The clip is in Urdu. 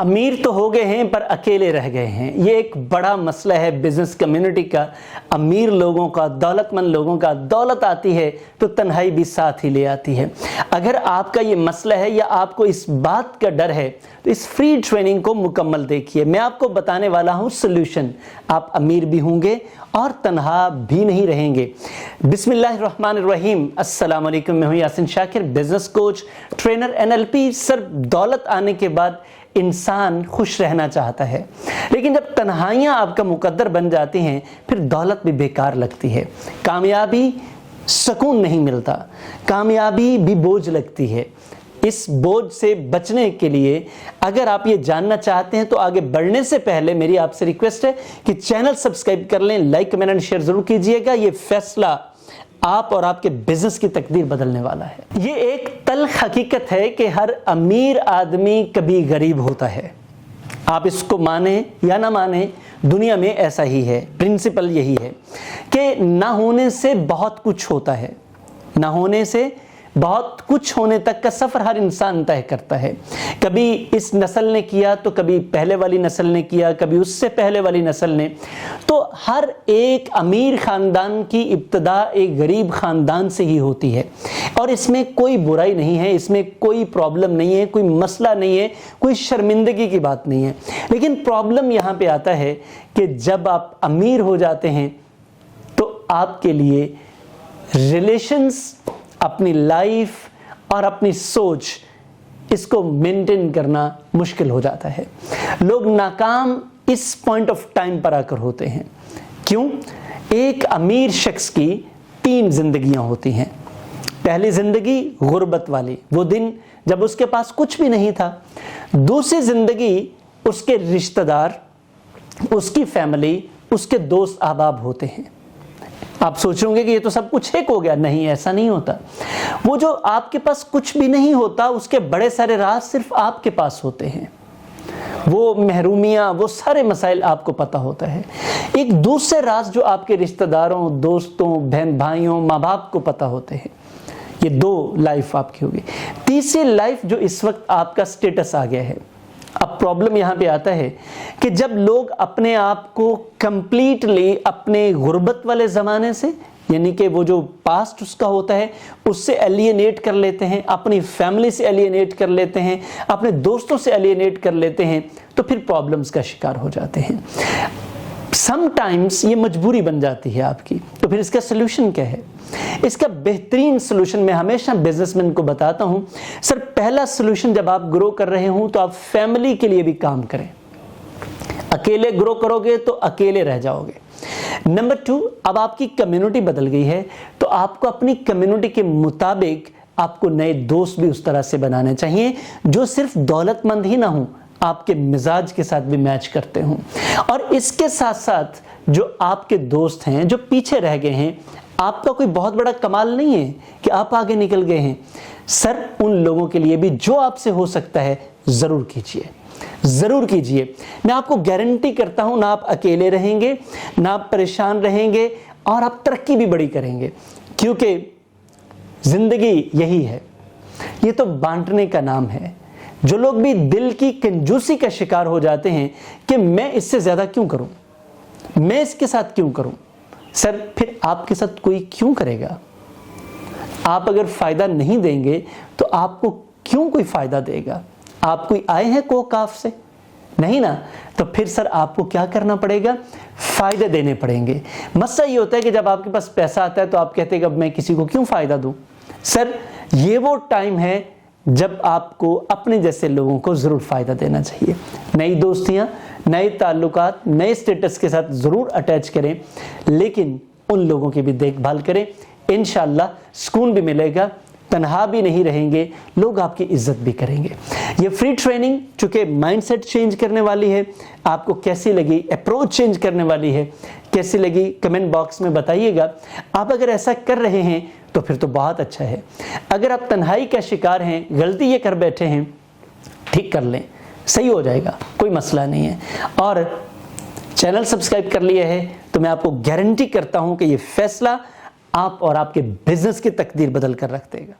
امیر تو ہو گئے ہیں پر اکیلے رہ گئے ہیں. یہ ایک بڑا مسئلہ ہے بزنس کمیونٹی کا. امیر لوگوں کا، دولت مند لوگوں کا. دولت آتی ہے تو تنہائی بھی ساتھ ہی لے آتی ہے. اگر آپ کا یہ مسئلہ ہے یا آپ کو اس بات کا ڈر ہے تو اس فری ٹریننگ کو مکمل دیکھیے. میں آپ کو بتانے والا ہوں سلوشن. آپ امیر بھی ہوں گے اور تنہا بھی نہیں رہیں گے. بسم اللہ الرحمن الرحیم. السلام علیکم. میں ہوں یاسین شاکر، بزنس کوچ، ٹرینر، NLP. سر، دولت آنے کے بعد انسان خوش رہنا چاہتا ہے، لیکن جب تنہائیاں آپ کا مقدر بن جاتی ہیں پھر دولت بھی بیکار لگتی ہے. کامیابی سکون نہیں ملتا، کامیابی بھی بوجھ لگتی ہے. اس بوجھ سے بچنے کے لیے اگر آپ یہ جاننا چاہتے ہیں تو آگے بڑھنے سے پہلے میری آپ سے ریکویسٹ ہے کہ چینل سبسکرائب کر لیں، لائک، کمنٹ اور شیئر ضرور کیجئے گا. یہ فیصلہ آپ اور آپ کے بزنس کی تقدیر بدلنے والا ہے. یہ ایک تلخ حقیقت ہے کہ ہر امیر آدمی کبھی غریب ہوتا ہے. آپ اس کو مانیں یا نہ مانیں، دنیا میں ایسا ہی ہے. پرنسپل یہی ہے کہ نہ ہونے سے بہت کچھ ہوتا ہے. نہ ہونے سے بہت کچھ ہونے تک کا سفر ہر انسان طے کرتا ہے. کبھی اس نسل نے کیا تو کبھی پہلے والی نسل نے کیا، کبھی اس سے پہلے والی نسل نے. تو ہر ایک امیر خاندان کی ابتدا ایک غریب خاندان سے ہی ہوتی ہے، اور اس میں کوئی برائی نہیں ہے، اس میں کوئی پرابلم نہیں ہے، کوئی مسئلہ نہیں ہے، کوئی شرمندگی کی بات نہیں ہے. لیکن پرابلم یہاں پہ آتا ہے کہ جب آپ امیر ہو جاتے ہیں تو آپ کے لیے ریلیشنز، اپنی لائف اور اپنی سوچ، اس کو مینٹین کرنا مشکل ہو جاتا ہے. لوگ ناکام اس پوائنٹ آف ٹائم پر آ کر ہوتے ہیں. کیوں؟ ایک امیر شخص کی 3 زندگیاں ہوتی ہیں. پہلی زندگی غربت والی، وہ دن جب اس کے پاس کچھ بھی نہیں تھا. دوسری زندگی اس کے رشتہ دار، اس کی فیملی، اس کے دوست احباب ہوتے ہیں. آپ سوچیں گے کہ یہ تو سب کچھ ایک ہو گیا. نہیں، ایسا نہیں ہوتا. وہ جو آپ کے پاس کچھ بھی نہیں ہوتا، اس کے بڑے سارے راز صرف آپ کے پاس ہوتے ہیں. وہ محرومیاں، وہ سارے مسائل آپ کو پتہ ہوتا ہے. ایک دوسرے راز جو آپ کے رشتہ داروں، دوستوں، بہن بھائیوں، ماں باپ کو پتہ ہوتے ہیں. یہ 2 لائف آپ کی ہوگی. تیسری لائف جو اس وقت آپ کا سٹیٹس آ گیا ہے. اب پرابلم یہاں پہ آتا ہے کہ جب لوگ اپنے آپ کو کمپلیٹلی اپنے غربت والے زمانے سے، یعنی کہ وہ جو پاسٹ اس کا ہوتا ہے، اس سے ایلینیٹ کر لیتے ہیں، اپنی فیملی سے ایلینیٹ کر لیتے ہیں، اپنے دوستوں سے ایلینیٹ کر لیتے ہیں، تو پھر پرابلمز کا شکار ہو جاتے ہیں. سم ٹائمز یہ مجبوری بن جاتی ہے آپ کی. تو پھر اس کا سلوشن کیا ہے؟ اس کا بہترین سلوشن میں ہمیشہ بزنس مین کو بتاتا ہوں. سر، پہلا سلوشن، جب آپ گرو کر رہے ہوں تو آپ فیملی کے لیے بھی کام کریں. اکیلے گرو کرو گے تو اکیلے رہ جاؤ گے. نمبر 2، اب آپ کی کمیونٹی بدل گئی ہے تو آپ کو اپنی کمیونٹی کے مطابق آپ کو نئے دوست بھی اس طرح سے بنانے چاہیے جو صرف دولت مند ہی نہ ہوں، آپ کے مزاج کے ساتھ بھی میچ کرتے ہوں. اور اس کے ساتھ ساتھ جو آپ کے دوست ہیں جو پیچھے رہ گئے ہیں، آپ کا کوئی بہت بڑا کمال نہیں ہے کہ آپ آگے نکل گئے ہیں. سر، ان لوگوں کے لیے بھی جو آپ سے ہو سکتا ہے ضرور کیجئے، ضرور کیجئے. میں آپ کو گارنٹی کرتا ہوں، نہ آپ اکیلے رہیں گے، نہ آپ پریشان رہیں گے، اور آپ ترقی بھی بڑی کریں گے. کیونکہ زندگی یہی ہے، یہ تو بانٹنے کا نام ہے. جو لوگ بھی دل کی کنجوسی کا شکار ہو جاتے ہیں کہ میں اس سے زیادہ کیوں کروں، میں اس کے ساتھ کیوں کروں، سر، پھر آپ کے ساتھ کوئی کیوں کرے گا؟ آپ اگر فائدہ نہیں دیں گے تو آپ کو کیوں کوئی فائدہ دے گا؟ آپ کوئی آئے ہیں کوکاف سے؟ نہیں نا. تو پھر سر آپ کو کیا کرنا پڑے گا؟ فائدے دینے پڑیں گے. مسئلہ یہ ہوتا ہے کہ جب آپ کے پاس پیسہ آتا ہے تو آپ کہتے ہیں کہ اب میں کسی کو کیوں فائدہ دوں. سر، یہ وہ ٹائم ہے جب آپ کو اپنے جیسے لوگوں کو ضرور فائدہ دینا چاہیے. نئی دوستیاں، نئے تعلقات، نئے سٹیٹس کے ساتھ ضرور اٹیچ کریں، لیکن ان لوگوں کی بھی دیکھ بھال کریں. انشاءاللہ سکون بھی ملے گا، تنہا بھی نہیں رہیں گے، لوگ آپ کی عزت بھی کریں گے. یہ فری ٹریننگ چونکہ مائنڈ سیٹ چینج کرنے والی ہے، آپ کو کیسی لگی، اپروچ چینج کرنے والی ہے، کیسی لگی کمنٹ باکس میں بتائیے گا. آپ اگر ایسا کر رہے ہیں تو پھر تو بہت اچھا ہے. اگر آپ تنہائی کا شکار ہیں، غلطی یہ کر بیٹھے ہیں، ٹھیک کر لیں، صحیح ہو جائے گا، کوئی مسئلہ نہیں ہے. اور چینل سبسکرائب کر لیا ہے تو میں آپ کو گارنٹی کرتا ہوں کہ یہ فیصلہ آپ اور آپ کے بزنس کی تقدیر بدل کر رکھ دے گا.